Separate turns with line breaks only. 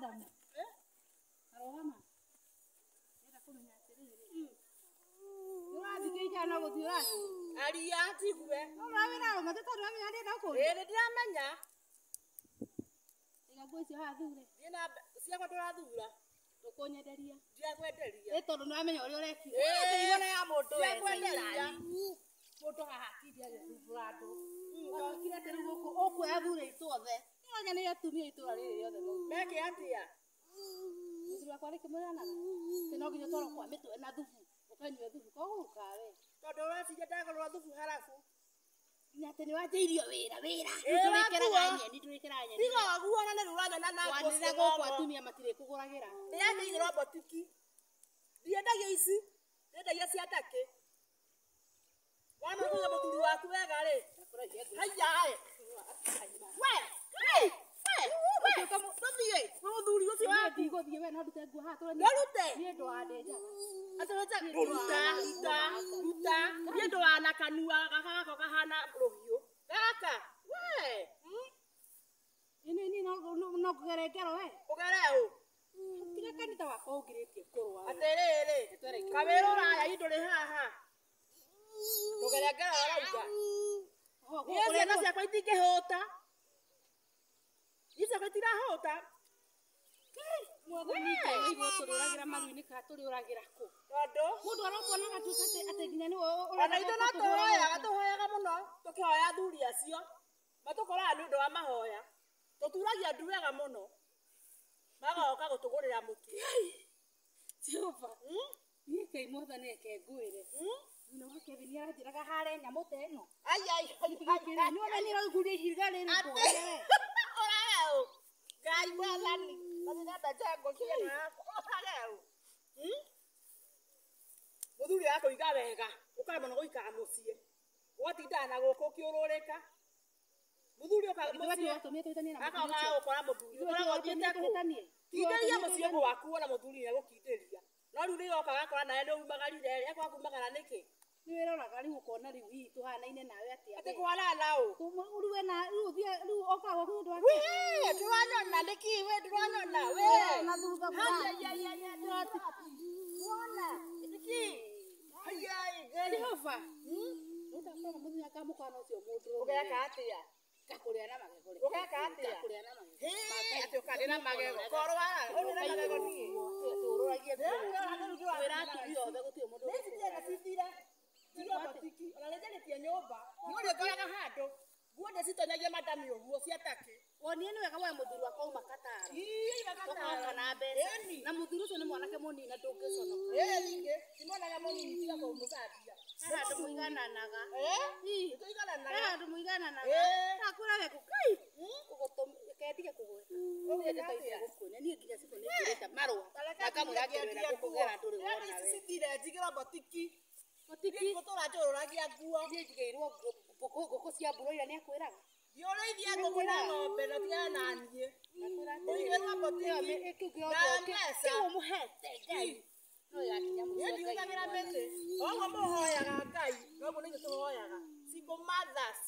Madam. Arohama. Era kumenya atiriri. Urathikĩija na gũthiũra.
Aria tigwe.
Ũrawĩra matata rwame hande ndako.
Ndiramenya.
Iga ngũcio haha thure.
Ndina ciakwa ndũrathura.
Ndũkũnyenderia.
Ndiakwenderia.
Ĩ tondũ nĩwamenya ũrĩa ũrekire.
Igona ya mũndũ we.
Ndiakwenderia. Mũndũ haha tindi agĩthumbũra andũ. Ũkire atĩ rĩu ũkuoya thure itũothe. Nĩwanya nĩ atumia itũra rĩrĩ rĩothe mau.
Meke atĩa?
Mũthuri wakwa rĩkĩmũranaga. Atĩ no nginya ũtwarwo kwa mĩtwe na thubu. Ũkanyua thubu koguka we.
Tondũ ũracinja ndagũrwo thubu harabu.
Nĩ atĩ nĩwanjĩirio wĩra. Ndũrĩkĩraga nyeni.
Tiga ũguo na nĩ ũramena na ngũcio.
Wanĩrĩra gũkũ atumia matirĩkũgũragĩra.
Ndĩrendeire botiki. Ndiendagia ici. Ndiendagia cia ndakĩ. Wamũthura mũthuri waku wega rĩ. Haiya we. Tũthiĩ. Mũthuri ũcio waku.
Ndigũthiĩ we no ndute nguo haha tũrĩ.
Ndũrute.
Niĩ ndwandenjaga.
Ataweza ruta. Niĩ ndũhana kanua gaka gako kahana rũhiũ. Gaka. We.
Ini no kũgere ngero we.
Ũgere ũ?
Tiga kanitha wakwa ũngĩrĩtie kũrũa.
Atĩrĩrĩ. Kawĩra ũraya ndũrĩ haha. Ndũgere ngero arauga. Niĩ ciana ciakwa itingĩhũta. Niĩ ciakwa itirahũta.
Mwathani Ngai igũrũ tũrĩũragĩra maru-inĩ kana tũrĩũragĩra kũ?
Tondũ
mũndũ arokwo na gatuĩka atĩ nginya nĩwe
ona ithuĩ no tũhoyaga mũno tũkĩhoya athuri acio matũkoraga nĩ ũndũ wa mahoya tũturagia andu wega mũno magoka gũtũgũrĩra mũtu.
Jehova niĩ Ngai Mwathani reke ngwĩre nyina wa Kevin aranjĩraga harĩa nyamũ ta ĩno nĩwona nĩĩraiguria ihiga rĩrĩ kũgere
ũrage ũ Ngai Mwathani mathĩnanda njango ciana yakwa ũrage ũ mũthuri akũiga wega ũkaga mũno gũikara mũciĩ ũgatindaga na gũkũ ũkĩũrũrĩka mũthuri ũkaga mũciĩ akaga gũkora mũthuri ũkoragwo ũthiĩte kũ kindĩria mũciĩ gwaku ona mũthuri nĩegũkindĩria no rĩu nĩyoka gakora nawe nĩumagarire rĩ ekwa kumagara nĩkĩ
nĩwĩroraga rĩu ũkona rĩu hihi tũhanaine nawe atĩa
atĩ kũhanana ũ
rĩu wena rĩu okaga nĩũndũ wa
wee ndũranyona nĩkĩ we ndũranyona wee
na thutha
wona nĩkĩ
Jehova ũtakora mũthenya kamũkana ũcio mũndũ
ũgeka atĩa
ngakũrĩa na magego
ũgeka atĩa
ngakũrĩa na magego
atĩ ũkarĩa na magego korwara ũrĩ na magego niĩ
tũrũragie wĩra atumia othe gũtirĩ mũndũ
nĩcithiaga cithire tiga botiki ona nĩnjarĩtie nyũmba nĩũrĩ ũthiaga handũ guothe citonyagia madami ũguo ciatakĩ
wonie nĩ wega woe mũthuri wakwa uma Katara ũkoka na mbeca na mũthuri ũcio nĩ mwanake mũnini na ndũngĩconoka
ningĩ ti mwanake mũnini tiga kũmũcambia
handũ mũigananaga handũ mũigananaga nakwĩra weko kendige kũgwe nĩndĩtaithia gũkuonia niĩ nginya ciko nĩngĩrĩte marũa na kamũira ngĩrwĩra gũkũgera ndũrĩ wona we
cithire njigĩra botiki
botiki
gũtũra njũrũragia nguo
niĩ njigĩirwo ngũkũ cia mburoira nĩakwĩraga
thiũrĩithia ngũkũ na ng'ombe na tigana na niĩ ũigĩrwo botiki na mbeca
ũmũhete Ngai no yakinya
niĩ ndiugagĩra mĩtĩ oguo mũhoyaga Ngai noguo nĩithuĩ tũhoyaga single mothers